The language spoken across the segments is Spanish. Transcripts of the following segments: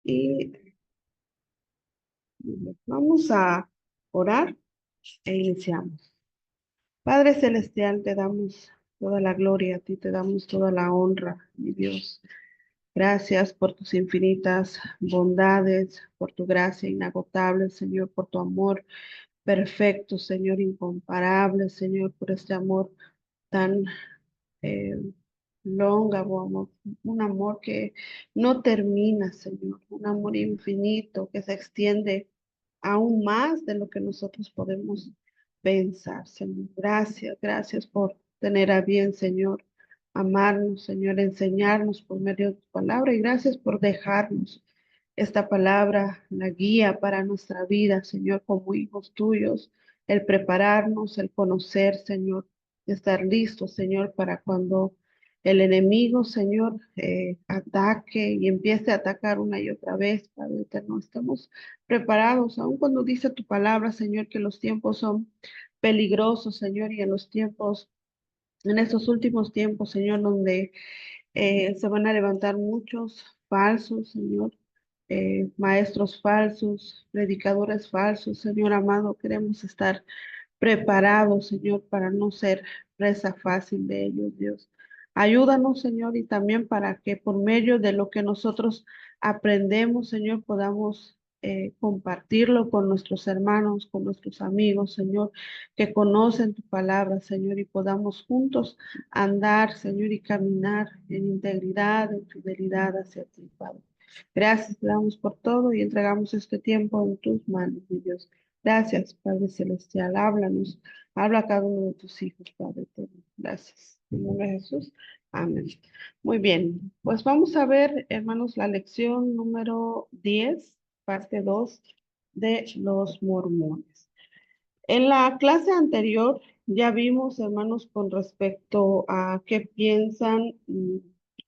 Y vamos a orar e iniciamos. Padre Celestial, te damos toda la gloria, a ti te damos toda la honra, mi Dios. Gracias por tus infinitas bondades, por tu gracia inagotable, Señor, por tu amor perfecto, Señor, incomparable, Señor, por este amor tan eh, longavo, amor, un amor que no termina, Señor, un amor infinito que se extiende aún más de lo que nosotros podemos pensar, Señor. Gracias, gracias por tener a bien, Señor, amarnos, Señor, enseñarnos por medio de tu palabra y gracias por dejarnos esta palabra, la guía para nuestra vida, Señor, como hijos tuyos, el prepararnos, el conocer, Señor, estar listos, Señor, para cuando el enemigo, Señor, ataque y empiece a atacar una y otra vez, Padre eterno, estamos preparados, aun cuando dice tu palabra, Señor, que los tiempos son peligrosos, Señor, y en los tiempos, en estos últimos tiempos, Señor, donde se van a levantar muchos falsos, Señor, maestros falsos, predicadores falsos, Señor amado, queremos estar preparados, Señor, para no ser presa fácil de ellos, Dios. Ayúdanos, Señor, y también para que por medio de lo que nosotros aprendemos, Señor, podamos compartirlo con nuestros hermanos, con nuestros amigos, Señor, que conocen tu palabra, Señor, y podamos juntos andar, Señor, y caminar en integridad, en fidelidad hacia ti, Padre. Gracias, te damos por todo y entregamos este tiempo en tus manos, mi Dios. Gracias, Padre Celestial. Háblanos. Habla a cada uno de tus hijos, Padre eterno. Gracias. En el nombre de Jesús. Amén. Muy bien. Pues vamos a ver, hermanos, la lección número 10, parte 2 de los mormones. En la clase anterior ya vimos, hermanos, con respecto a qué piensan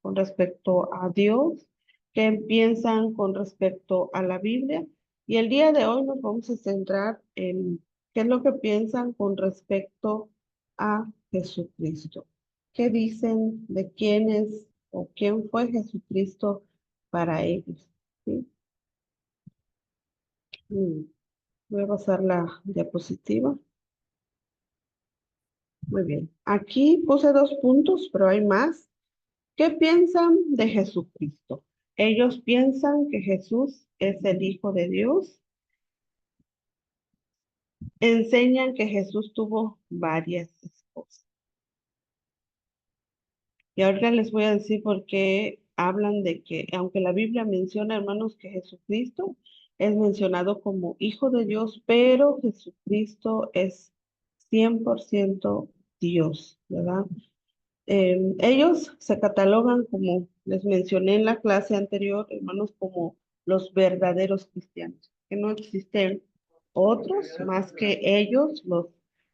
con respecto a Dios, qué piensan con respecto a la Biblia. Y el día de hoy nos vamos a centrar en qué es lo que piensan con respecto a Jesucristo. ¿Qué dicen de quién es o quién fue Jesucristo para ellos? ¿Sí? Mm, Voy a pasar la diapositiva. Muy bien. Aquí puse 2 puntos, pero hay más. ¿Qué piensan de Jesucristo? Ellos piensan que Jesús es el Hijo de Dios. Enseñan que Jesús tuvo varias esposas. Y ahora les voy a decir por qué hablan de que, aunque la Biblia menciona, hermanos, que Jesucristo es mencionado como Hijo de Dios, pero Jesucristo es 100% Dios, ¿verdad? Ellos se catalogan como, les mencioné en la clase anterior, hermanos, como los verdaderos cristianos, que no existen otros más que ellos,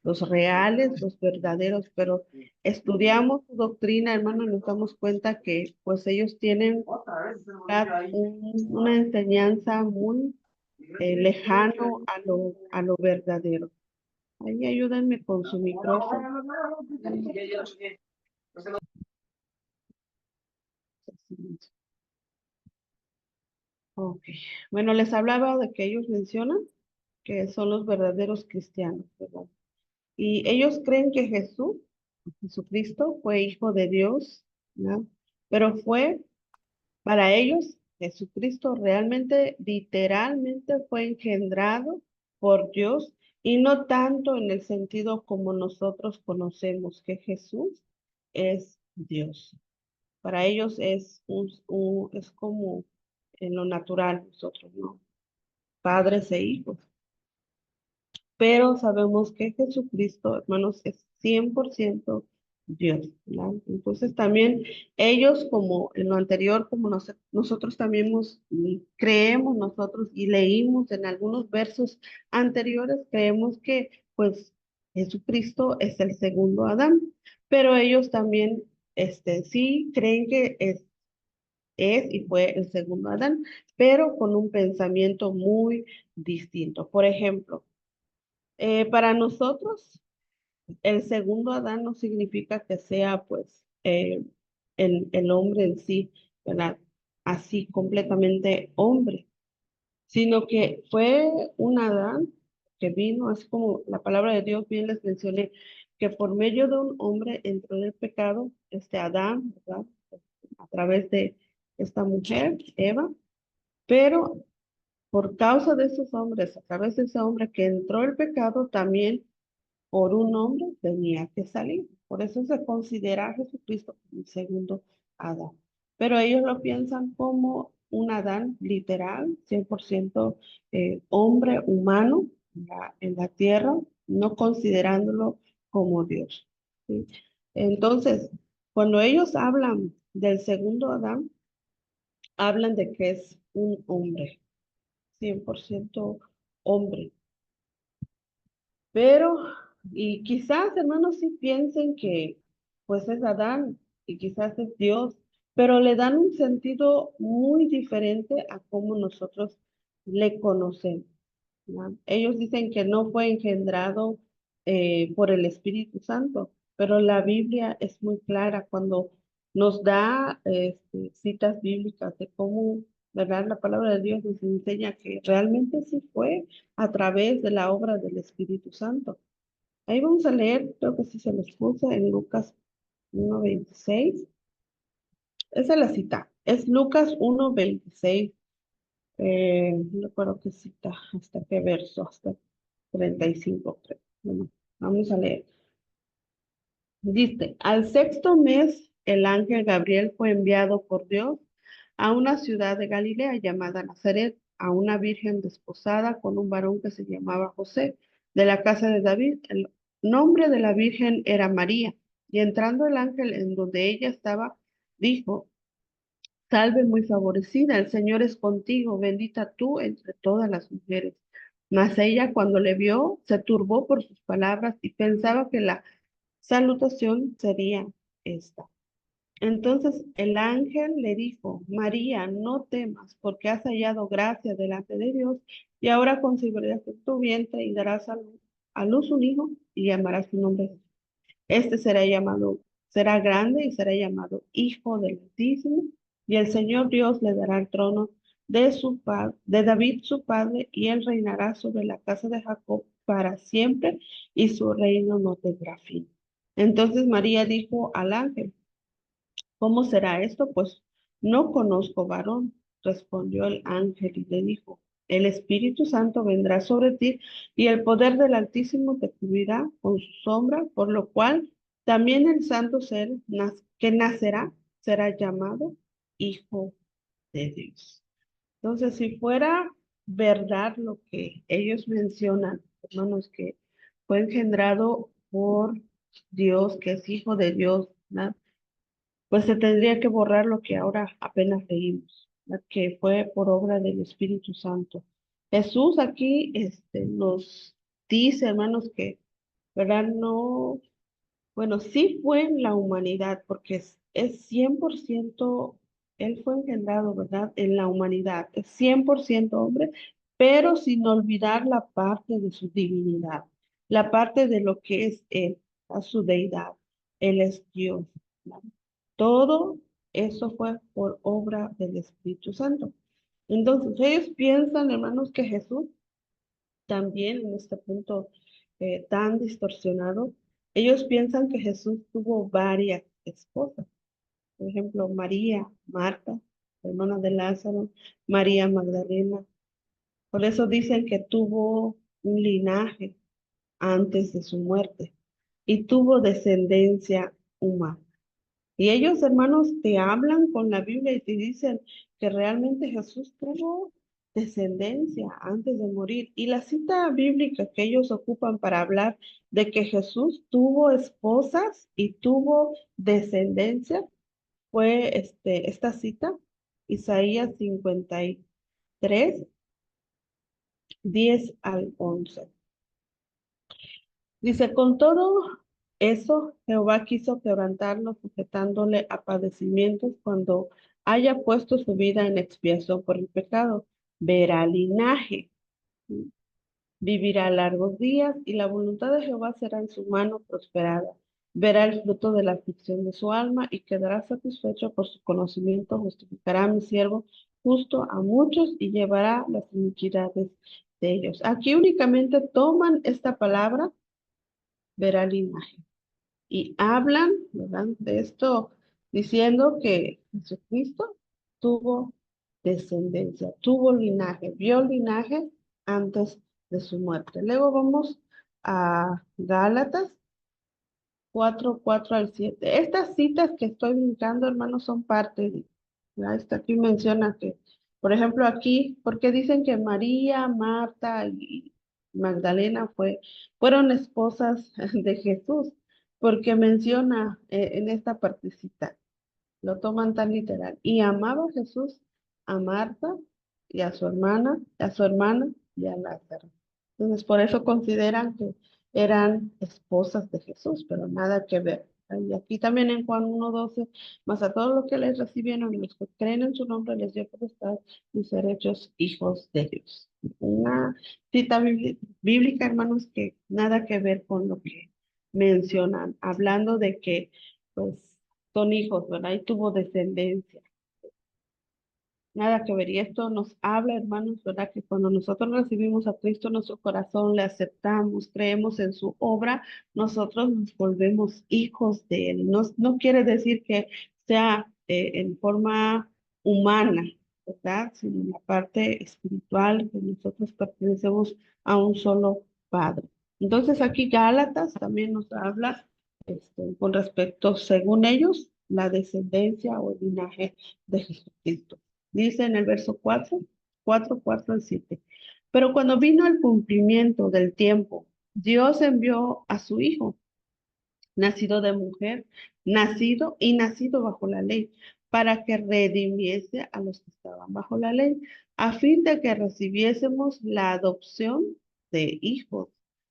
los reales, los verdaderos, pero estudiamos su doctrina, hermano, y nos damos cuenta que pues ellos tienen una enseñanza muy lejano a lo verdadero. Ahí ayúdenme con su micrófono. Ok. Bueno, les hablaba de que ellos mencionan que son los verdaderos cristianos, ¿verdad? Y ellos creen que Jesucristo, fue hijo de Dios, ¿no? Pero para ellos, Jesucristo realmente, literalmente fue engendrado por Dios y no tanto en el sentido como nosotros conocemos que Jesús es Dios. Para ellos es como en lo natural, nosotros, ¿no? Padres e hijos. Pero sabemos que Jesucristo, hermanos, es 100% Dios, ¿verdad? Entonces también ellos, como en lo anterior, como nosotros también creemos nosotros y leímos en algunos versos anteriores, creemos que pues Jesucristo es el segundo Adán, pero ellos también sí creen que es y fue el segundo Adán, pero con un pensamiento muy distinto. Por ejemplo, para nosotros, el segundo Adán no significa que sea, pues, el hombre en sí, ¿verdad? así completamente hombre, sino que fue un Adán que vino, así como la palabra de Dios bien les mencioné, que por medio de un hombre entró en el pecado, este Adán, ¿verdad? A través de esta mujer, Eva, pero por causa de esos hombres, a través de ese hombre que entró el pecado, también por un hombre tenía que salir. Por eso se considera a Jesucristo como el segundo Adán. Pero ellos lo piensan como un Adán literal, 100% hombre humano en la tierra, no considerándolo como Dios. ¿Sí? Entonces, cuando ellos hablan del segundo Adán, hablan de que es un hombre, 100% hombre. Pero, y quizás, hermanos, sí piensen que pues es Adán y quizás es Dios, pero le dan un sentido muy diferente a cómo nosotros le conocemos. ¿No? Ellos dicen que no fue engendrado por el Espíritu Santo, pero la Biblia es muy clara cuando nos da citas bíblicas de cómo, ¿verdad? La palabra de Dios nos enseña que realmente sí fue a través de la obra del Espíritu Santo. Ahí vamos a leer, creo que sí se los puse en Lucas 1:26. Esa es la cita. Es Lucas 1:26. No recuerdo qué cita, hasta qué verso, hasta 35, creo. Bueno, vamos a leer. Dice, al sexto mes, el ángel Gabriel fue enviado por Dios a una ciudad de Galilea llamada Nazaret, a una virgen desposada con un varón que se llamaba José, de la casa de David. El nombre de la virgen era María. Y entrando el ángel en donde ella estaba, dijo, salve muy favorecida, el Señor es contigo, bendita tú entre todas las mujeres. Mas ella cuando le vio, se turbó por sus palabras y pensaba que la salutación sería esta. Entonces el ángel le dijo, María, no temas, porque has hallado gracia delante de Dios, y ahora concebirás en tu vientre y darás a luz un hijo, y llamarás su nombre Jesús. Este será grande y será llamado Hijo del Altísimo, y el Señor Dios le dará el trono de David su padre, y él reinará sobre la casa de Jacob para siempre, y su reino no tendrá fin. Entonces María dijo al ángel, ¿cómo será esto? Pues no conozco varón. Respondió el ángel y le dijo, el Espíritu Santo vendrá sobre ti y el poder del Altísimo te cubrirá con su sombra, por lo cual también el santo ser que nacerá será llamado Hijo de Dios. Entonces, si fuera verdad lo que ellos mencionan, hermanos, que fue engendrado por Dios, que es Hijo de Dios, ¿verdad? Pues se tendría que borrar lo que ahora apenas leímos, ¿verdad? Que fue por obra del Espíritu Santo. Jesús aquí nos dice, hermanos, que, ¿verdad? No, bueno, sí fue en la humanidad, porque es 100%, Él fue engendrado, ¿verdad? En la humanidad, es 100% hombre, pero sin olvidar la parte de su divinidad, la parte de lo que es Él, a su deidad. Él es Dios, ¿verdad? Todo eso fue por obra del Espíritu Santo. Entonces, ellos piensan, hermanos, que Jesús también en este punto tan distorsionado, ellos piensan que Jesús tuvo varias esposas. Por ejemplo, María, Marta, hermana de Lázaro, María Magdalena. Por eso dicen que tuvo un linaje antes de su muerte y tuvo descendencia humana. Y ellos, hermanos, te hablan con la Biblia y te dicen que realmente Jesús tuvo descendencia antes de morir. Y la cita bíblica que ellos ocupan para hablar de que Jesús tuvo esposas y tuvo descendencia fue esta cita, Isaías 53, 10 al 11. Dice, con todo eso, Jehová quiso quebrantarlo, sujetándole a padecimientos cuando haya puesto su vida en expiación por el pecado. Verá linaje, vivirá largos días y la voluntad de Jehová será en su mano prosperada. verá el fruto de la aflicción de su alma y quedará satisfecho por su conocimiento, justificará a mi siervo justo a muchos y llevará las iniquidades de ellos. Aquí únicamente toman esta palabra, verá linaje, y hablan, ¿verdad?, de esto diciendo que Jesucristo tuvo descendencia, tuvo linaje, vio linaje antes de su muerte. Luego vamos a Gálatas 4:4 al 7. Estas citas que estoy brincando, hermanos, son parte de, ¿verdad? Está aquí menciona que, por ejemplo, aquí, porque dicen que María, Marta y Magdalena fueron esposas de Jesús, porque menciona en esta partecita, lo toman tan literal. Y amaba a Jesús a Marta y a su hermana y a Lázaro. Entonces, por eso consideran que eran esposas de Jesús, pero nada que ver. Y aquí también en Juan 1:12, más a todos los que les recibieron y los que creen en su nombre, les dio potestad de ser hechos hijos de Dios. Una cita bíblica, hermanos, que nada que ver con lo que mencionan, hablando de que, pues, son hijos, ¿verdad? Y tuvo descendencia. Nada que ver. Y esto nos habla, hermanos, ¿verdad? Que cuando nosotros recibimos a Cristo en nuestro corazón, le aceptamos, creemos en su obra, nosotros nos volvemos hijos de Él. No, no quiere decir que sea en forma humana, ¿verdad? Sino en la parte espiritual, que nosotros pertenecemos a un solo Padre. Entonces aquí Gálatas también nos habla con respecto, según ellos, la descendencia o el linaje de Jesucristo. Dice en el verso 4:4 al 7. Pero cuando vino el cumplimiento del tiempo, Dios envió a su Hijo, nacido de mujer, nacido y nacido bajo la ley, para que redimiese a los que estaban bajo la ley, a fin de que recibiésemos la adopción de hijos.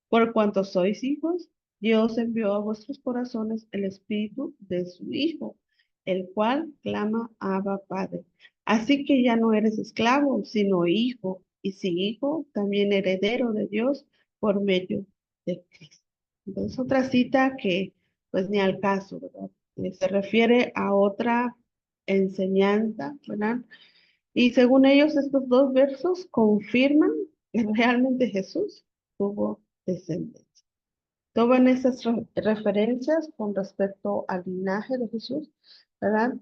Por cuanto sois hijos, Dios envió a vuestros corazones el espíritu de su Hijo, el cual clama Abba Padre. Así que ya no eres esclavo, sino hijo, y si hijo, también heredero de Dios por medio de Cristo. Entonces, otra cita que pues ni al caso, ¿verdad? Se refiere a otra enseñanza, ¿verdad? Y según ellos, estos dos versos confirman que realmente Jesús tuvo descendencia. Toman esas referencias con respecto al linaje de Jesús, ¿verdad?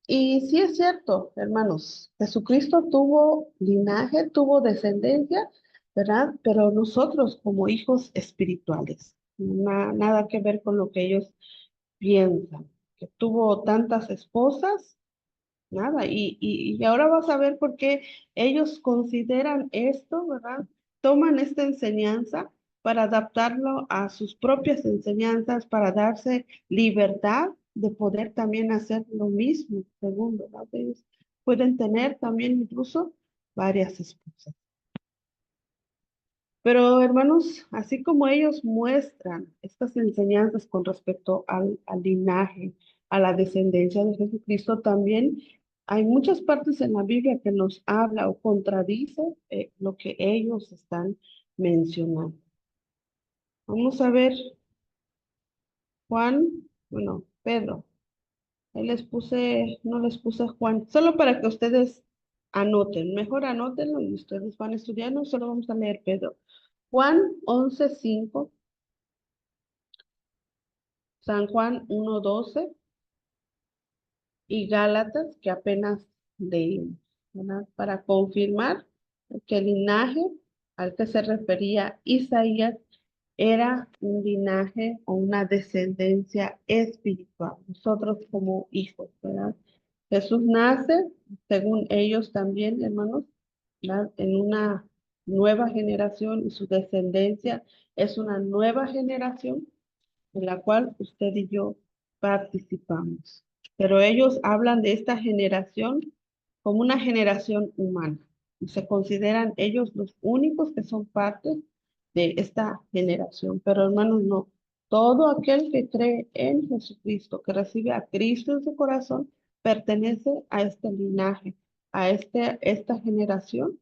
Y sí es cierto, hermanos, Jesucristo tuvo linaje, tuvo descendencia, ¿verdad? Pero nosotros como hijos espirituales, nada que ver con lo que ellos piensan, que tuvo tantas esposas, nada, y ahora vas a ver por qué ellos consideran esto, ¿verdad? Toman esta enseñanza para adaptarlo a sus propias enseñanzas, para darse libertad de poder también hacer lo mismo, según, ¿verdad? Ellos pueden tener también incluso varias esposas. Pero hermanos, así como ellos muestran estas enseñanzas con respecto al linaje, a la descendencia de Jesucristo, también hay muchas partes en la Biblia que nos habla o contradice lo que ellos están mencionando. Vamos a ver Juan, bueno, Pedro. Ahí no les puse Juan, solo para que ustedes anoten. Mejor anótenlo y ustedes van estudiando, solo vamos a leer Pedro. Juan 11:5. San Juan 1:12 y Gálatas, que apenas leímos, ¿verdad? Para confirmar que el linaje al que se refería Isaías era un linaje o una descendencia espiritual, nosotros como hijos, ¿verdad? Jesús nace, según ellos también, hermanos, ¿verdad? En una nueva generación y su descendencia es una nueva generación en la cual usted y yo participamos. Pero ellos hablan de esta generación como una generación humana. Y se consideran ellos los únicos que son parte de esta generación. Pero hermanos, no. Todo aquel que cree en Jesucristo, que recibe a Cristo en su corazón, pertenece a este linaje, a esta generación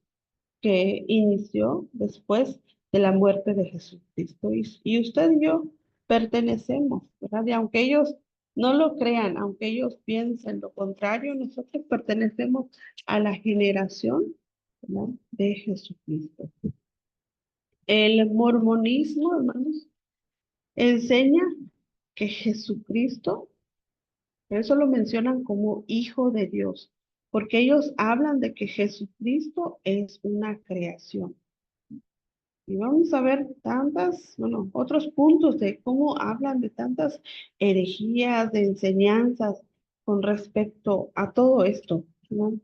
que inició después de la muerte de Jesucristo. Y usted y yo pertenecemos, ¿verdad? Y aunque ellos no lo crean, aunque ellos piensen lo contrario, nosotros pertenecemos a la generación, ¿verdad?, de Jesucristo. El mormonismo, hermanos, enseña que Jesucristo, por eso lo mencionan como Hijo de Dios, porque ellos hablan de que Jesucristo es una creación. Y vamos a ver otros puntos de cómo hablan de tantas herejías, de enseñanzas con respecto a todo esto, ¿no?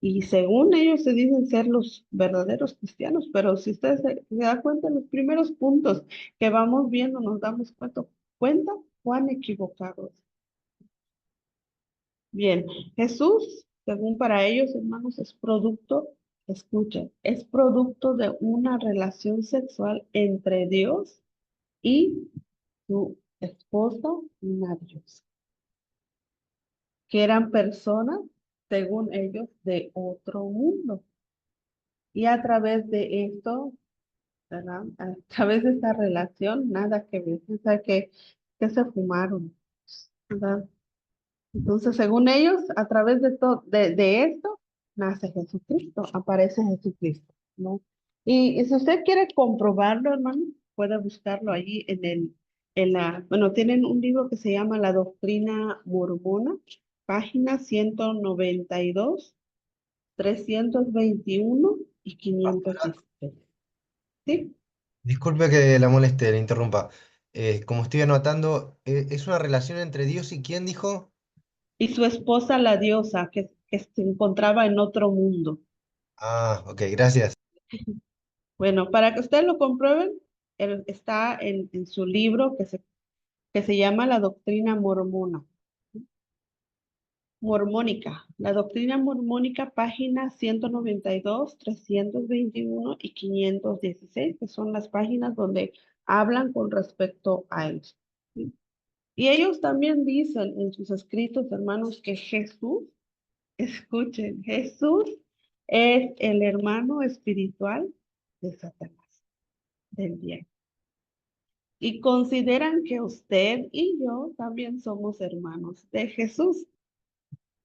Y según ellos se dicen ser los verdaderos cristianos, pero si ustedes se dan cuenta, en los primeros puntos que vamos viendo, nos damos cuenta cuán equivocados. Bien, Jesús, según para ellos, hermanos, es producto, escuchen, es producto de una relación sexual entre Dios y su esposa, una diosa, que eran personas, según ellos, de otro mundo. Y a través de esto, ¿verdad? A través de esta relación, nada que ver, o sea, que se fumaron, ¿verdad? Entonces, según ellos, a través de esto, nace Jesucristo, aparece Jesucristo, ¿no? Y si usted quiere comprobarlo, hermano, puede buscarlo allí bueno, tienen un libro que se llama La Doctrina Mormona, página 192, 321 y Pastora, 516. ¿Sí? disculpe que la moleste, le interrumpa. Como estoy anotando, ¿es una relación entre Dios y quién dijo? Y su esposa, la diosa, que se encontraba en otro mundo. Ah, ok, gracias. Bueno, para que ustedes lo comprueben, está en su libro que se llama La Doctrina Mormona, Mormónica. La Doctrina Mormónica, página 192, 321 y 516, que son las páginas donde hablan con respecto a eso. ¿Sí? Y ellos también dicen en sus escritos, hermanos, que Jesús, escuchen, Jesús es el hermano espiritual de Satanás, del diablo. Y consideran que usted y yo también somos hermanos de Jesús.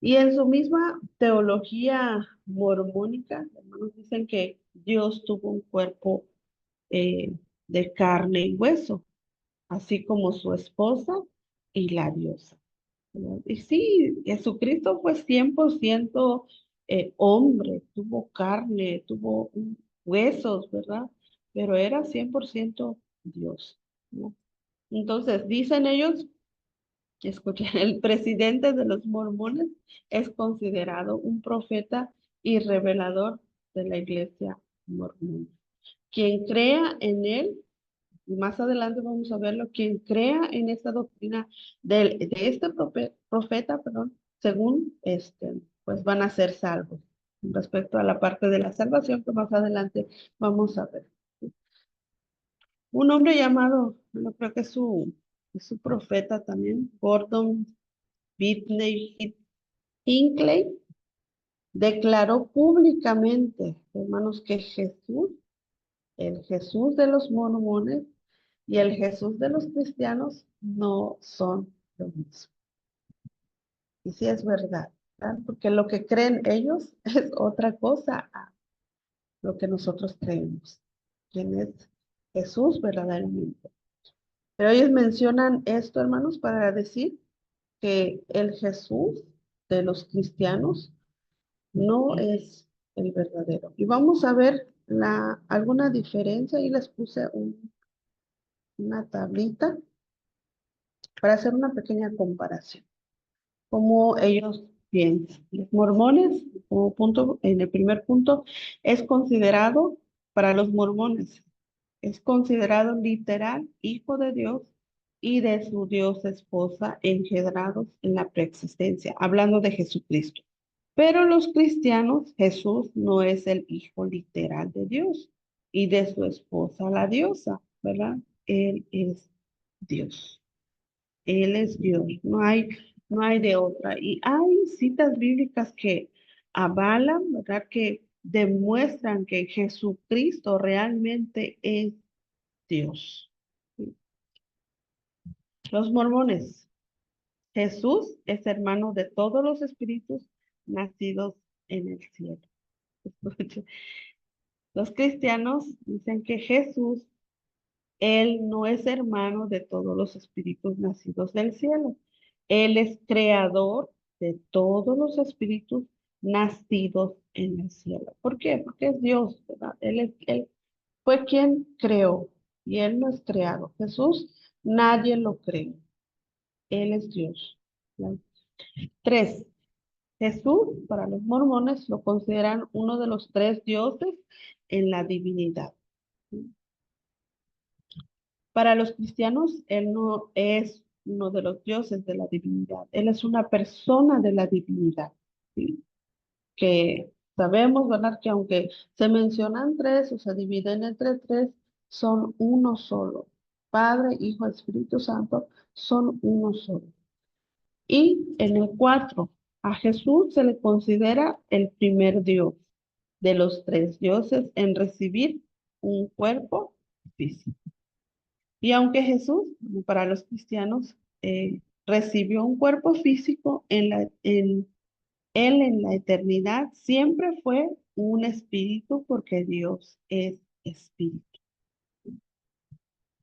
Y en su misma teología mormónica, hermanos, dicen que Dios tuvo un cuerpo eh, de carne y hueso, así como su esposa y la diosa, ¿verdad? Y sí, Jesucristo fue 100% hombre, tuvo carne, tuvo huesos, ¿verdad? Pero era 100% Dios, ¿no? Entonces, dicen ellos, escuchen, el presidente de los mormones es considerado un profeta y revelador de la iglesia mormona. Quien crea en él, y más adelante vamos a verlo, quien crea en esta doctrina de este profeta, perdón, según pues van a ser salvos. Respecto a la parte de la salvación que más adelante vamos a ver. Un hombre llamado, no creo que es su profeta también, Gordon Whitney Hinckley, declaró públicamente, hermanos, que Jesús, el Jesús de los mormones y el Jesús de los cristianos no son lo mismo. Y sí es verdad, ¿verdad? Porque lo que creen ellos es otra cosa a lo que nosotros creemos. ¿Quién es Jesús verdaderamente? Pero ellos mencionan esto, hermanos, para decir que el Jesús de los cristianos no es el verdadero. Y vamos a ver alguna diferencia. Y les puse una tablita para hacer una pequeña comparación. Cómo ellos piensan. Los mormones, como punto, en el primer punto, es considerado, para los mormones, es considerado literal hijo de Dios y de su Dios esposa engendrados en la preexistencia, hablando de Jesucristo. Pero los cristianos, Jesús no es el hijo literal de Dios y de su esposa la diosa, ¿verdad? Él es Dios. Él es Dios. No hay de otra. Y hay citas bíblicas que avalan, ¿verdad? Que demuestran que Jesucristo realmente es Dios. Los mormones. Jesús es hermano de todos los espíritus nacidos en el cielo. Los cristianos dicen que Jesús, él no es hermano de todos los espíritus nacidos del cielo. Él es creador de todos los espíritus nacidos en el cielo. ¿Por qué? Porque es Dios, ¿verdad? Él fue quien creó y él no es creado. Jesús, nadie lo creó. Él es Dios. ¿Ya? Tres, Jesús, para los mormones, lo consideran uno de los tres dioses en la divinidad. Para los cristianos, Él no es uno de los dioses de la divinidad. Él es una persona de la divinidad. ¿Sí? Que sabemos, ¿verdad? Que aunque se mencionan tres o se dividen entre tres, son uno solo. Padre, Hijo, Espíritu Santo, son uno solo. Y en el 4, a Jesús se le considera el primer Dios de los tres dioses en recibir un cuerpo físico. Y aunque Jesús, para los cristianos, recibió un cuerpo físico, él en la eternidad siempre fue un espíritu porque Dios es espíritu.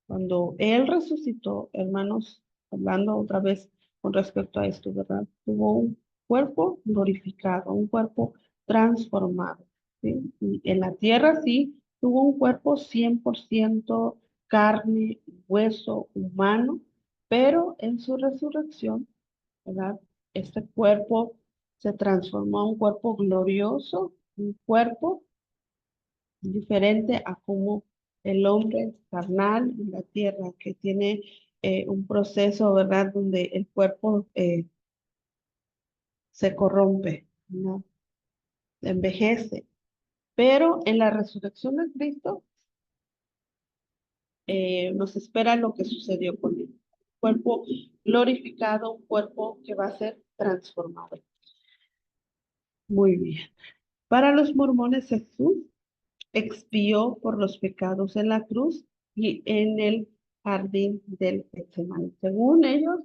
Cuando Él resucitó, hermanos, hablando otra vez con respecto a esto, ¿verdad? Tuvo un cuerpo glorificado, un cuerpo transformado, ¿sí? Y en la tierra sí, tuvo un cuerpo 100% carne, hueso, humano, pero en su resurrección, ¿verdad? Este cuerpo se transformó a un cuerpo glorioso, un cuerpo diferente a como el hombre carnal en la tierra, que tiene un proceso, ¿verdad?, donde el cuerpo se corrompe, ¿no? Envejece. Pero en la resurrección de Cristo nos espera lo que sucedió con él. Un cuerpo glorificado, un cuerpo que va a ser transformado. Muy bien. Para los mormones, Jesús expió por los pecados en la cruz y en el jardín del Getsemaní. Según ellos,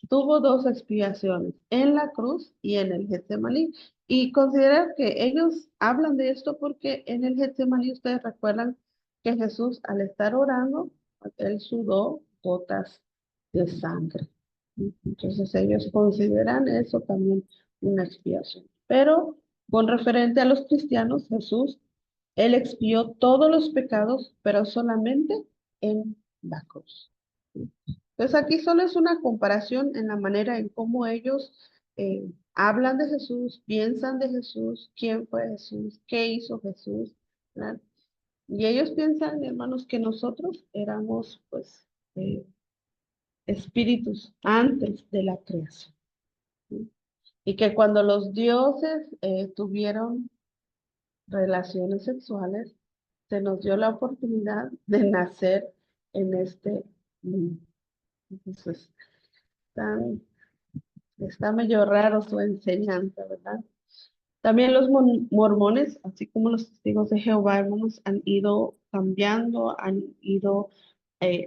tuvo dos expiaciones, en la cruz y en el Getsemaní. Y consideran que ellos hablan de esto porque en el Getsemaní ustedes recuerdan que Jesús al estar orando, él sudó gotas de sangre. Entonces ellos consideran eso también una expiación. Pero con referente a los cristianos, Jesús él expió todos los pecados, pero solamente en la cruz. Entonces aquí solo es una comparación en la manera en cómo ellos hablan de Jesús, piensan de Jesús, quién fue Jesús, qué hizo Jesús, ¿verdad? Y ellos piensan, hermanos, que nosotros éramos pues espíritus antes de la creación. ¿Sí? Y que cuando los dioses tuvieron relaciones sexuales, se nos dio la oportunidad de nacer en este mundo. Entonces, tan, está medio raro su enseñanza, ¿verdad? También los mormones, así como los testigos de Jehová, hermanos, han ido cambiando, han ido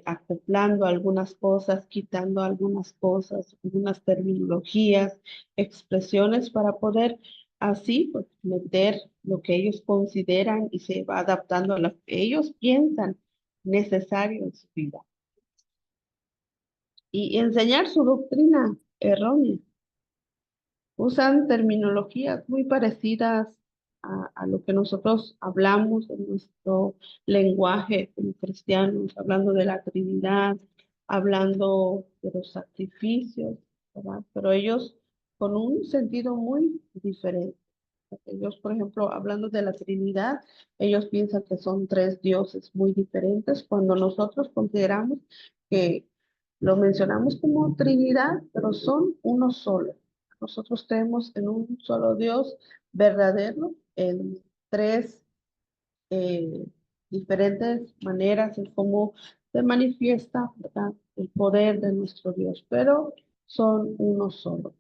acoplando algunas cosas, quitando algunas cosas, algunas terminologías, expresiones para poder así pues, meter lo que ellos consideran y se va adaptando a lo que ellos piensan necesario en su vida. Y enseñar su doctrina errónea. Usan terminologías muy parecidas a lo que nosotros hablamos en nuestro lenguaje como cristianos, hablando de la Trinidad, hablando de los sacrificios, ¿verdad? Pero ellos con un sentido muy diferente. Ellos, por ejemplo, hablando de la Trinidad, ellos piensan que son tres dioses muy diferentes, cuando nosotros consideramos que lo mencionamos como Trinidad, pero son uno solo. Nosotros creemos en un solo Dios verdadero, en tres eh, diferentes maneras en cómo se manifiesta, ¿verdad?, el poder de nuestro Dios, pero son uno solo.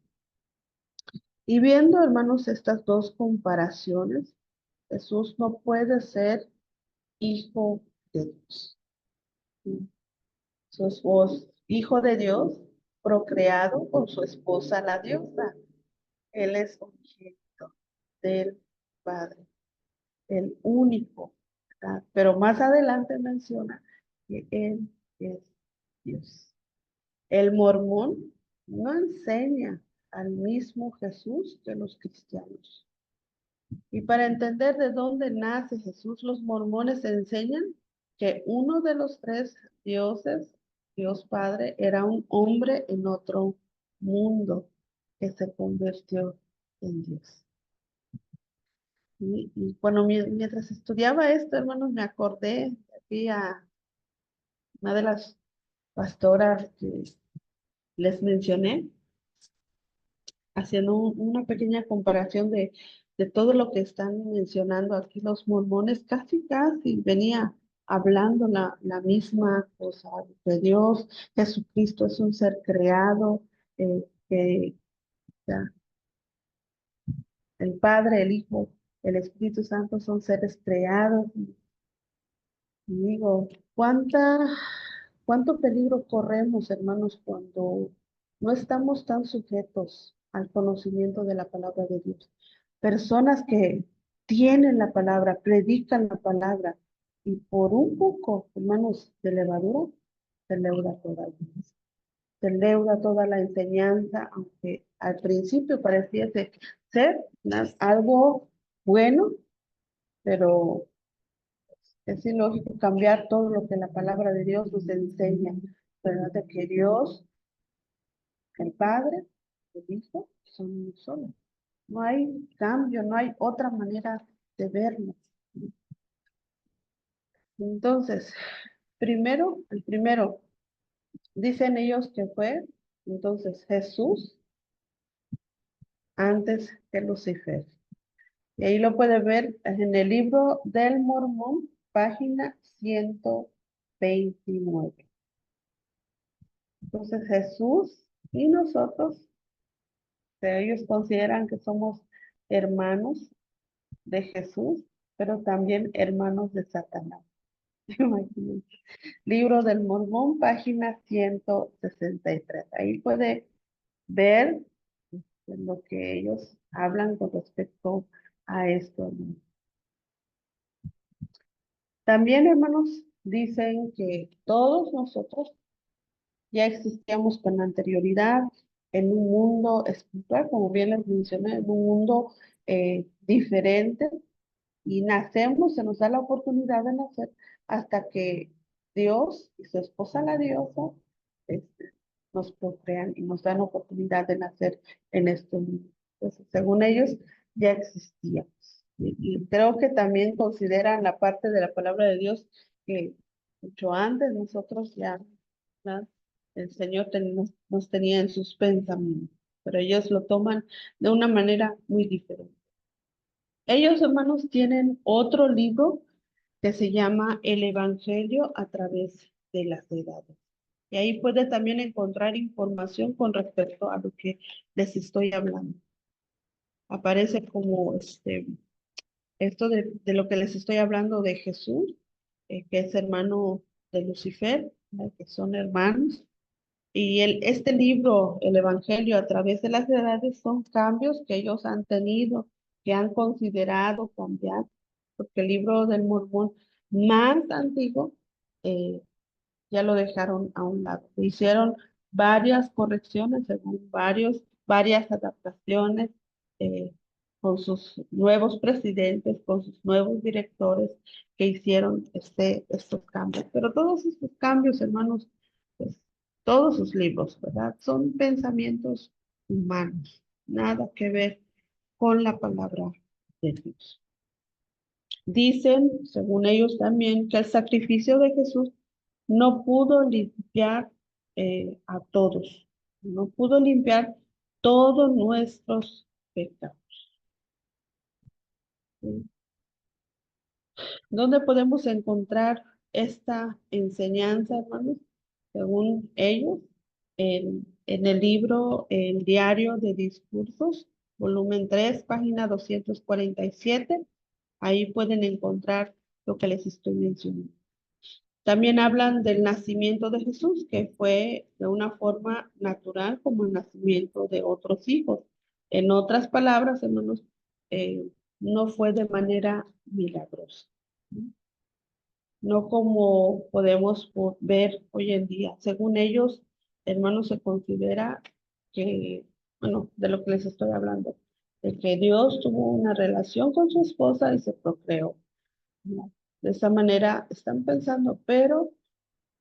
Y viendo, hermanos, estas dos comparaciones, Jesús no puede ser hijo de Dios. Sus Hijo de Dios, procreado con su esposa la diosa. Él es unigénito del Padre, el único, ¿verdad? Pero más adelante menciona que Él es Dios. El mormón no enseña al mismo Jesús que los cristianos. Y para entender de dónde nace Jesús, los mormones enseñan que uno de los tres dioses, Dios Padre, era un hombre en otro mundo que se convirtió en Dios. Y bueno, mientras estudiaba esto, hermanos, me acordé aquí a una de las pastoras que les mencioné, haciendo una pequeña comparación de todo lo que están mencionando aquí los mormones, casi venía hablando la misma cosa de Dios. Jesucristo es un ser creado, que ya, el Padre, el Hijo, el Espíritu Santo son seres creados. Y digo, ¿cuánto peligro corremos, hermanos, cuando no estamos tan sujetos al conocimiento de la palabra de Dios? Personas que tienen la palabra, predican la palabra, y por un poco, hermanos, de levadura, se leuda toda la, se leuda toda la enseñanza, aunque al principio pareciese ser algo bueno, pero es ilógico cambiar todo lo que la palabra de Dios nos enseña, ¿verdad? De que Dios, el Padre, el Hijo, son uno solo. No hay cambio, no hay otra manera de verlo. Entonces, el primero, dicen ellos que fue, entonces, Jesús antes que Lucifer. Y ahí lo puede ver en el libro del Mormón, página 129. Entonces, Jesús y nosotros, ellos consideran que somos hermanos de Jesús, pero también hermanos de Satanás. Imagínense. Libro del Mormón, página 163. Ahí puede ver lo que ellos hablan con respecto a esto, ¿no? También, hermanos, dicen que todos nosotros ya existíamos con anterioridad en un mundo espiritual, como bien les mencioné, en un mundo diferente, y nacemos, se nos da la oportunidad de nacer hasta que Dios y su esposa la diosa este, nos procrean y nos dan oportunidad de nacer en este mundo. Entonces, según ellos, ya existíamos. Y creo que también consideran la parte de la palabra de Dios que mucho antes nosotros ya, ¿verdad? El Señor nos tenía en sus pensamientos, pero ellos lo toman de una manera muy diferente. Ellos, hermanos, tienen otro libro que se llama El Evangelio a través de las edades. Y ahí puede también encontrar información con respecto a lo que les estoy hablando. Aparece como esto de lo que les estoy hablando de Jesús, que es hermano de Lucifer, ¿verdad? Que son hermanos. Y este libro, el Evangelio a través de las edades, son cambios que ellos han tenido, que han considerado cambiar, porque el libro del Mormón más antiguo eh, ya lo dejaron a un lado. Se hicieron varias correcciones, según varias adaptaciones, eh, con sus nuevos presidentes, con sus nuevos directores que hicieron estos cambios. Pero todos estos cambios, hermanos, pues, todos sus libros, ¿verdad? Son pensamientos humanos, nada que ver con la palabra de Dios. Dicen, según ellos también, que el sacrificio de Jesús no pudo limpiar a todos, no pudo limpiar todos nuestros pecados. ¿Sí? ¿Dónde podemos encontrar esta enseñanza, hermanos? Según ellos, en el libro El Diario de Discursos, volumen 3, página 247. Ahí pueden encontrar lo que les estoy mencionando. También hablan del nacimiento de Jesús, que fue de una forma natural como el nacimiento de otros hijos. En otras palabras, hermanos, no fue de manera milagrosa, ¿no? No como podemos ver hoy en día. Según ellos, hermanos, se considera que, bueno, de lo que les estoy hablando, de que Dios tuvo una relación con su esposa y se procreó, ¿no? De esa manera están pensando, pero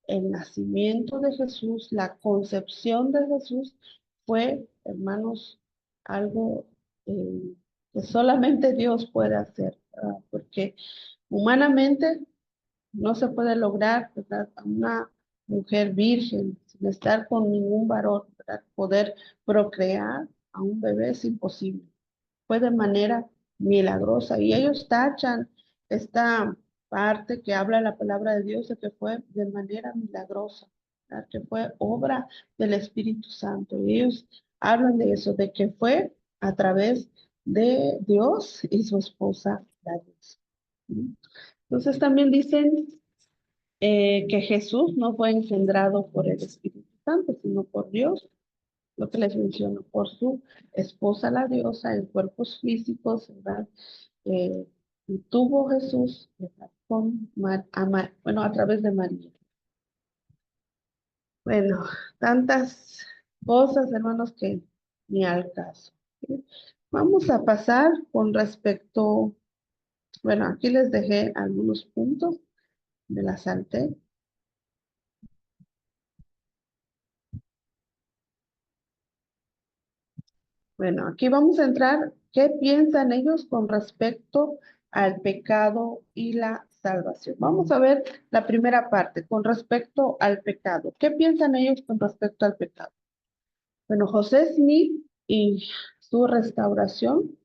el nacimiento de Jesús, la concepción de Jesús fue, hermanos, algo que solamente Dios puede hacer, ¿verdad? Porque humanamente no se puede lograr, ¿verdad? A una mujer virgen, sin estar con ningún varón, ¿verdad? Poder procrear a un bebé es imposible. Fue de manera milagrosa y ellos tachan esta parte que habla la palabra de Dios de que fue de manera milagrosa, ¿verdad? Que fue obra del Espíritu Santo. Y ellos hablan de eso, de que fue a través de Dios y su esposa, la Dios. ¿Sí? Entonces también dicen que Jesús no fue engendrado por el Espíritu Santo, sino por Dios, lo que les menciono, por su esposa la diosa en cuerpos físicos, ¿verdad? Y tuvo Jesús, ¿verdad? Bueno, a través de María. Bueno, tantas cosas, hermanos, que ni al caso. ¿Sí? Vamos a pasar con respecto, bueno, aquí les dejé algunos puntos de la salté. Bueno, aquí vamos a entrar, ¿qué piensan ellos con respecto al pecado y la salvación? Vamos a ver la primera parte, con respecto al pecado. ¿Qué piensan ellos con respecto al pecado? Bueno, José Smith y su restauración,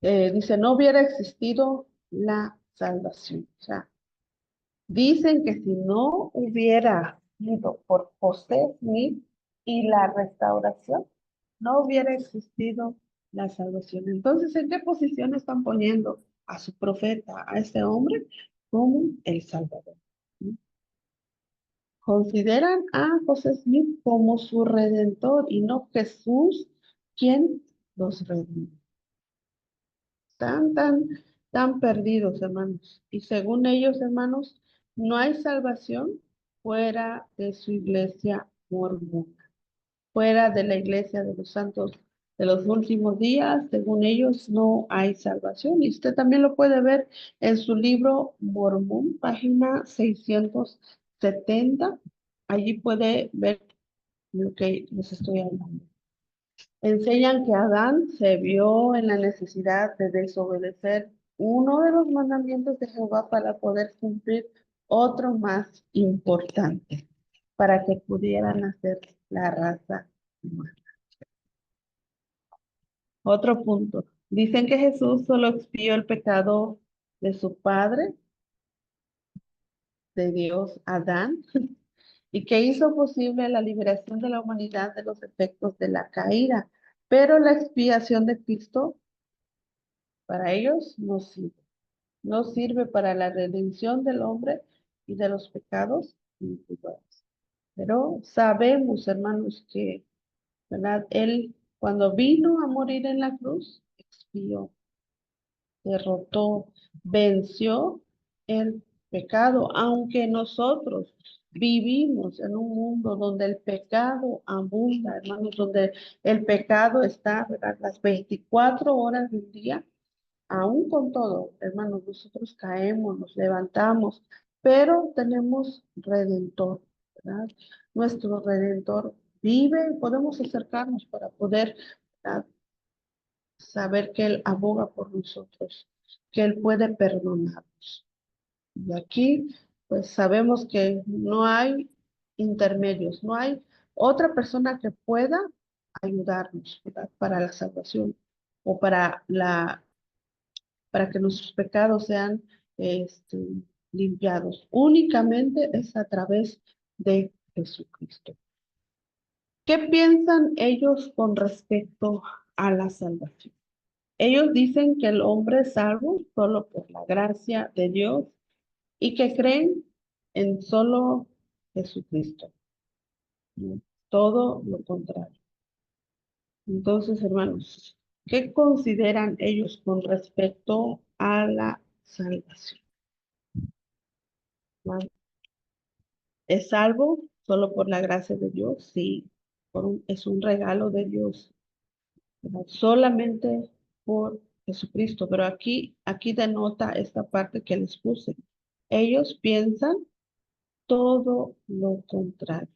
dice, no hubiera existido la salvación. O sea, dicen que si no hubiera sido por José Smith y la restauración, no hubiera existido la salvación. Entonces, ¿en qué posición están poniendo a su profeta, a ese hombre, como el Salvador? ¿Sí? Consideran a José Smith como su redentor y no Jesús quien los redime. Tan perdidos, hermanos. Y según ellos, hermanos, no hay salvación fuera de su iglesia mormona, fuera de la iglesia de los santos de los últimos días. Según ellos, no hay salvación. Y usted también lo puede ver en su libro Mormón, página 670. Allí puede ver lo que les estoy hablando. Enseñan que Adán se vio en la necesidad de desobedecer uno de los mandamientos de Jehová para poder cumplir otro más importante, para que pudieran hacer la raza humana. Otro punto. Dicen que Jesús solo expió el pecado de su padre, de Dios, Adán, y que hizo posible la liberación de la humanidad de los efectos de la caída. Pero la expiación de Cristo para ellos no sirve. No sirve para la redención del hombre y de los pecados individuales. Pero sabemos, hermanos, que, ¿verdad? Él, cuando vino a morir en la cruz, expió, derrotó, venció el pecado, aunque nosotros vivimos en un mundo donde el pecado abunda, hermanos, donde el pecado está, ¿verdad? Las 24 horas del día. Aún con todo, hermanos, nosotros caemos, nos levantamos, pero tenemos redentor, ¿verdad? Nuestro redentor vive, podemos acercarnos para poder, ¿verdad? Saber que Él aboga por nosotros, que Él puede perdonarnos. Y aquí, pues sabemos que no hay intermedios, no hay otra persona que pueda ayudarnos, ¿verdad? Para la salvación o para que nuestros pecados sean este, limpiados. Únicamente es a través de Jesucristo. ¿Qué piensan ellos con respecto a la salvación? Ellos dicen que el hombre es salvo solo por la gracia de Dios y que creen en solo Jesucristo. ¿No? Todo lo contrario. Entonces, hermanos, ¿qué consideran ellos con respecto a la salvación? ¿Vale? ¿Es salvo solo por la gracia de Dios? Sí, es un regalo de Dios, ¿verdad? Solamente por Jesucristo. Pero aquí denota esta parte que les puse. Ellos piensan todo lo contrario,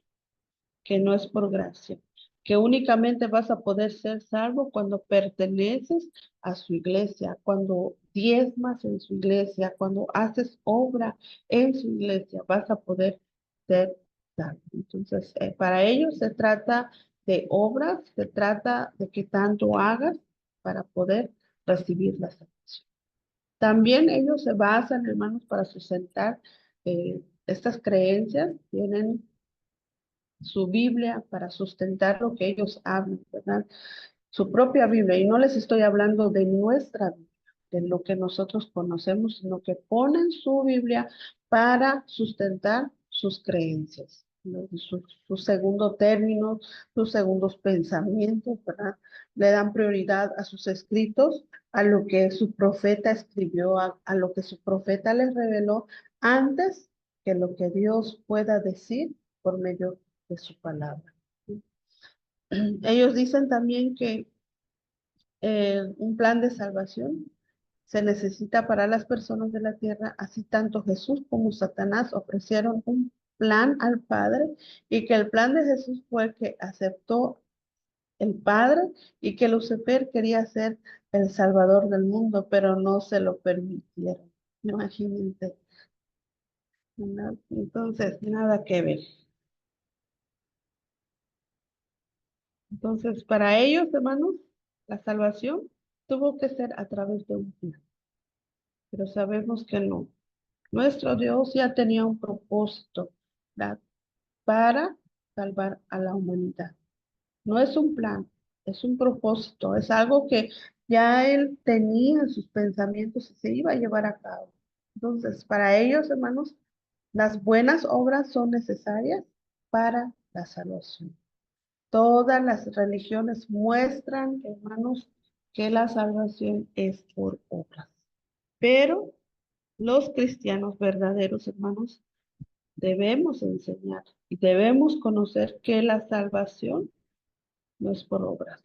que no es por gracia, que únicamente vas a poder ser salvo cuando perteneces a su iglesia, cuando diezmas en su iglesia, cuando haces obra en su iglesia, vas a poder ser salvo. Entonces, para ellos se trata de obras, se trata de que tanto hagas para poder recibir la salvación. También ellos se basan, hermanos, para sustentar estas creencias, tienen su Biblia para sustentar lo que ellos hablan, ¿verdad? Su propia Biblia. Y no les estoy hablando de nuestra Biblia, de lo que nosotros conocemos, sino que ponen su Biblia para sustentar sus creencias, ¿no? Su segundo término, sus segundos pensamientos, ¿verdad? Le dan prioridad a sus escritos, a lo que su profeta escribió, a lo que su profeta les reveló antes que lo que Dios pueda decir por medio de su palabra. Ellos dicen también que un plan de salvación se necesita para las personas de la tierra, así tanto Jesús como Satanás ofrecieron un plan al Padre y que el plan de Jesús fue el que aceptó el Padre y que Lucifer quería ser el Salvador del mundo, pero no se lo permitieron. Imagínense. ¿No? Entonces, nada que ver. Entonces, para ellos, hermanos, la salvación tuvo que ser a través de un plan, pero sabemos que no. Nuestro Dios ya tenía un propósito, ¿verdad? Para salvar a la humanidad. No es un plan, es un propósito, es algo que ya Él tenía en sus pensamientos y se iba a llevar a cabo. Entonces, para ellos, hermanos, las buenas obras son necesarias para la salvación. Todas las religiones muestran, hermanos, que la salvación es por obras. Pero los cristianos verdaderos, hermanos, debemos enseñar y debemos conocer que la salvación no es por obras,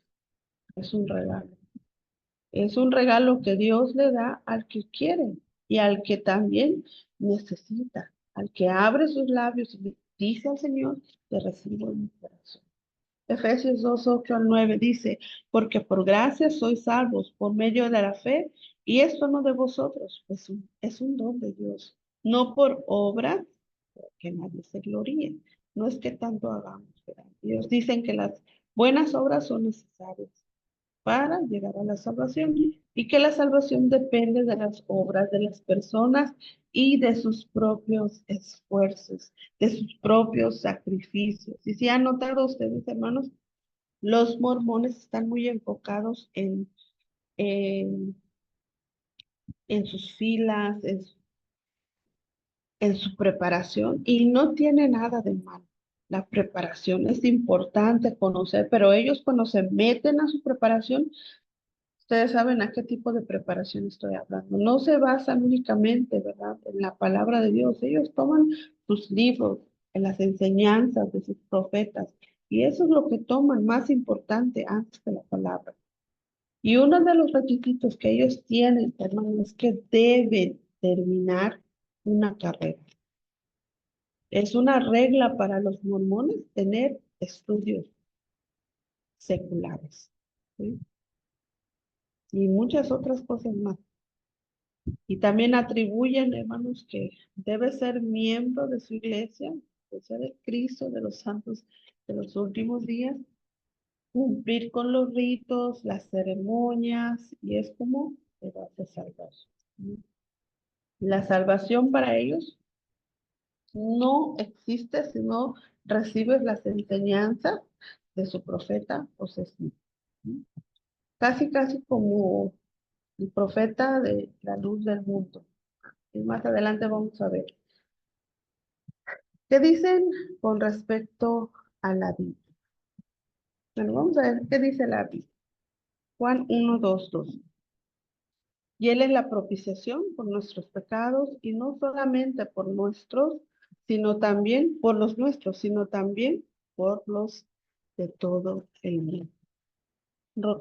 es un regalo. Es un regalo que Dios le da al que quiere y al que también necesita, al que abre sus labios y le dice al Señor, te recibo en mi corazón. Efesios 2, 8 al 9 dice, porque por gracia sois salvos por medio de la fe, y esto no de vosotros, es un don de Dios, no por obras, que nadie se gloríe. No es que tanto hagamos, ¿verdad? Dios dicen que las buenas obras son necesarias para llegar a la salvación y que la salvación depende de las obras de las personas y de sus propios esfuerzos, de sus propios sacrificios. Y si han notado ustedes, hermanos, los mormones están muy enfocados en, en sus filas, en su preparación y no tiene nada de malo. La preparación es importante conocer, pero ellos cuando se meten a su preparación, ustedes saben a qué tipo de preparación estoy hablando. No se basan únicamente, ¿verdad?, en la palabra de Dios. Ellos toman sus libros, en las enseñanzas de sus profetas, y eso es lo que toman más importante antes que la palabra. Y uno de los requisitos que ellos tienen, hermanos, es que deben terminar una carrera. Es una regla para los mormones tener estudios seculares, ¿sí? Y muchas otras cosas más. Y también atribuyen, hermanos, que debe ser miembro de su iglesia, de ser el Cristo de los santos de los últimos días, cumplir con los ritos, las ceremonias, y es como te vas a salvar. ¿Sí? La salvación para ellos no existe si no recibes las enseñanzas de su profeta o Jesús. Casi, casi como el profeta de la luz del mundo. Y más adelante vamos a ver. ¿Qué dicen con respecto a la Biblia? Bueno, vamos a ver qué dice la Biblia. Juan 1:2. Y Él es la propiciación por nuestros pecados, y no solamente por nuestros, sino también por los nuestros, sino también por los de todo el mundo.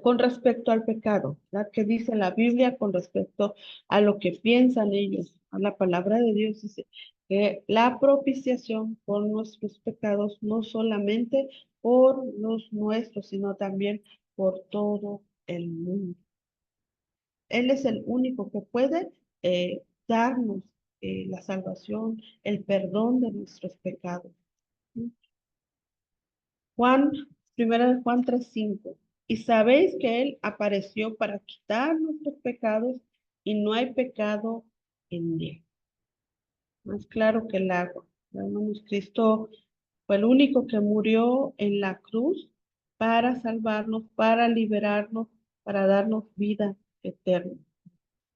Con respecto al pecado, ¿verdad? ¿Qué dice la Biblia con respecto a lo que piensan ellos? A la palabra de Dios dice que la propiciación por nuestros pecados, no solamente por los nuestros, sino también por todo el mundo. Él es el único que puede darnos la salvación, el perdón de nuestros pecados. Juan, primera de Juan 3:5. Y sabéis que Él apareció para quitar nuestros pecados y no hay pecado en Él. Más claro que el agua. Hermanos, Cristo fue el único que murió en la cruz para salvarnos, para liberarnos, para darnos vida eterna.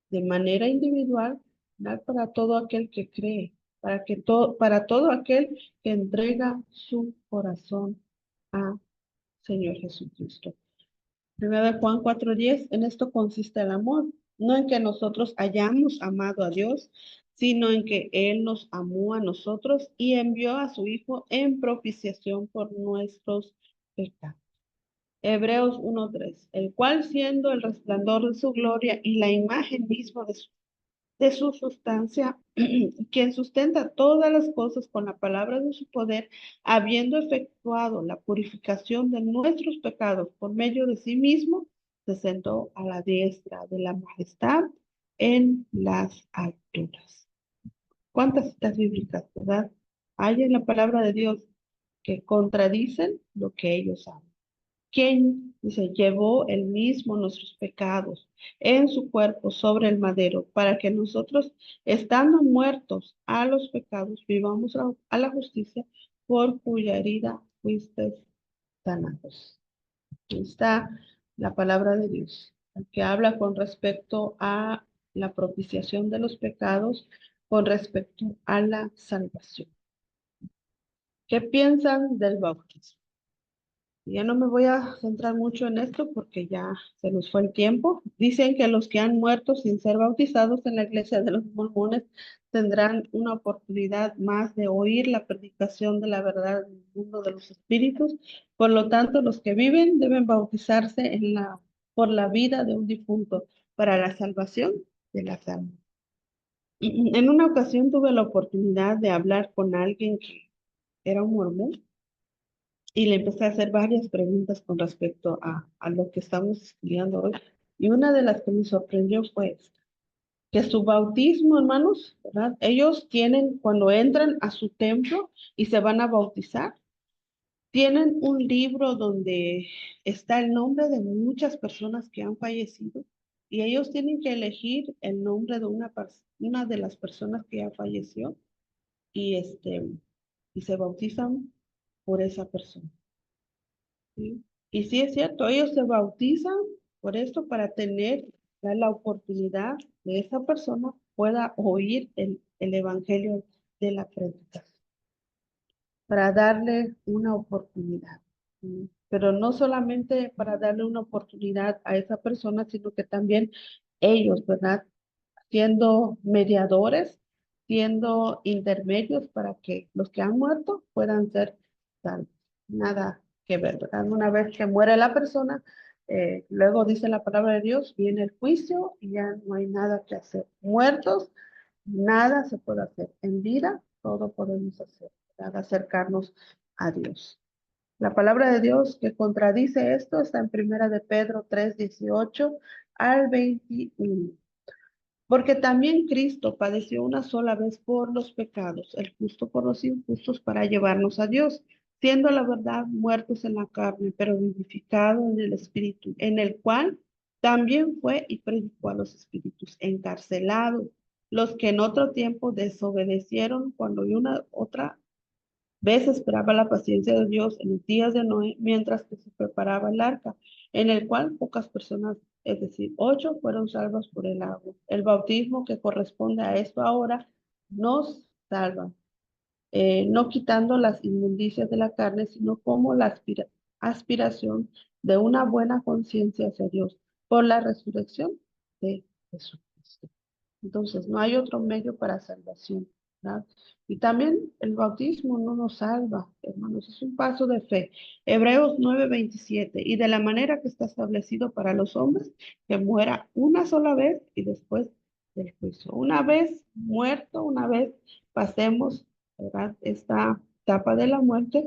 De manera individual, ¿verdad? Para todo aquel que cree, para todo aquel que entrega su corazón a Señor Jesucristo. Primera de Juan 4:10, en esto consiste el amor, no en que nosotros hayamos amado a Dios, sino en que Él nos amó a nosotros y envió a su Hijo en propiciación por nuestros pecados. Hebreos 1:3, el cual siendo el resplandor de su gloria y la imagen misma de su sustancia, quien sustenta todas las cosas con la palabra de su poder, habiendo efectuado la purificación de nuestros pecados por medio de sí mismo, se sentó a la diestra de la majestad en las alturas. ¿Cuántas citas bíblicas, verdad? Hay en la palabra de Dios que contradicen lo que ellos saben. ¿Quién, dice, llevó él mismo nuestros pecados en su cuerpo sobre el madero, para que nosotros, estando muertos a los pecados, vivamos a la justicia, por cuya herida fuisteis sanados? Ahí está la palabra de Dios, que habla con respecto a la propiciación de los pecados, con respecto a la salvación. ¿Qué piensan del bautismo? Ya no me voy a centrar mucho en esto porque ya se nos fue el tiempo. Dicen que los que han muerto sin ser bautizados en la iglesia de los mormones tendrán una oportunidad más de oír la predicación de la verdad en el mundo de los espíritus. Por lo tanto, los que viven deben bautizarse por la vida de un difunto para la salvación de las almas. En una ocasión tuve la oportunidad de hablar con alguien que era un mormón y le empecé a hacer varias preguntas con respecto a lo que estamos estudiando hoy. Y una de las que me sorprendió fue esta, que su bautismo, hermanos, ¿verdad? Ellos tienen, cuando entran a su templo y se van a bautizar, tienen un libro donde está el nombre de muchas personas que han fallecido y ellos tienen que elegir el nombre de una de las personas que ya falleció y, y se bautizan por esa persona. ¿Sí? Y sí es cierto, ellos se bautizan por esto para dar la oportunidad de esa persona pueda oír el evangelio de la predicación, para darle una oportunidad. ¿Sí? Pero no solamente para darle una oportunidad a esa persona, sino que también ellos, ¿verdad? Siendo mediadores, siendo intermedios para que los que han muerto puedan ser salvos. Nada que ver, ¿verdad? Una vez que muere la persona, luego dice la palabra de Dios, viene el juicio y ya no hay nada que hacer. Muertos, nada se puede hacer. En vida, todo podemos hacer, ¿verdad? Acercarnos a Dios. La palabra de Dios que contradice esto está en Primera de Pedro 3:18 al 21. Porque también Cristo padeció una sola vez por los pecados, el justo por los injustos, para llevarnos a Dios, siendo la verdad muertos en la carne, pero vivificado en el Espíritu, en el cual también fue y predicó a los espíritus encarcelados, los que en otro tiempo desobedecieron cuando una otra vez esperaba la paciencia de Dios en los días de Noé, mientras que se preparaba el arca, en el cual pocas personas es decir, 8 fueron salvos por el agua. El bautismo que corresponde a esto ahora nos salva, no quitando las inmundicias de la carne, sino como la aspiración de una buena conciencia hacia Dios por la resurrección de Jesucristo. Entonces, no hay otro medio para salvación, ¿verdad? Y también el bautismo no nos salva, hermanos, es un paso de fe. Hebreos 9:27, y de la manera que está establecido para los hombres, que muera una sola vez y después del juicio. Una vez muerto, una vez pasemos, ¿verdad? Esta etapa de la muerte,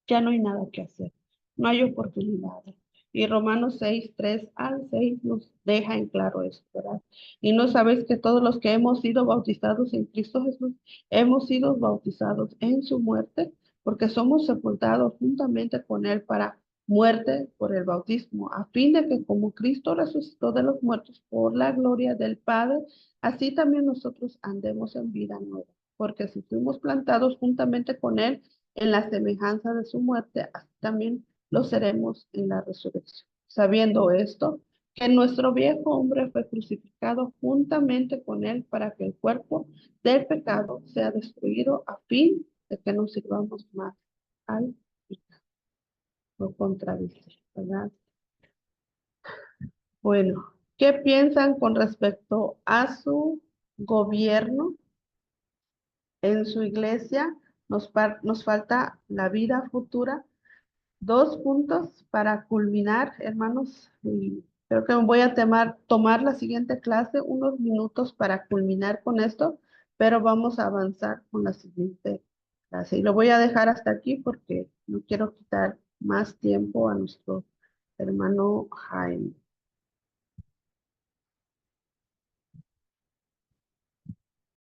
ya no hay nada que hacer, no hay oportunidades. Y Romanos 6:3 al 6 nos deja en claro esto, ¿verdad? Y no sabéis que todos los que hemos sido bautizados en Cristo Jesús, hemos sido bautizados en su muerte, porque somos sepultados juntamente con él para muerte por el bautismo, a fin de que como Cristo resucitó de los muertos por la gloria del Padre, así también nosotros andemos en vida nueva. Porque si fuimos plantados juntamente con él, en la semejanza de su muerte, así también lo seremos en la resurrección. Sabiendo esto, que nuestro viejo hombre fue crucificado juntamente con él para que el cuerpo del pecado sea destruido a fin de que no sirvamos más al pecado. No contradice, ¿verdad? Bueno, ¿qué piensan con respecto a su gobierno en su iglesia? Nos falta la vida futura. 2 puntos para culminar, hermanos. Y creo que me voy a tomar la siguiente clase, unos minutos para culminar con esto, pero vamos a avanzar con la siguiente clase. Y lo voy a dejar hasta aquí porque no quiero quitar más tiempo a nuestro hermano Jaime.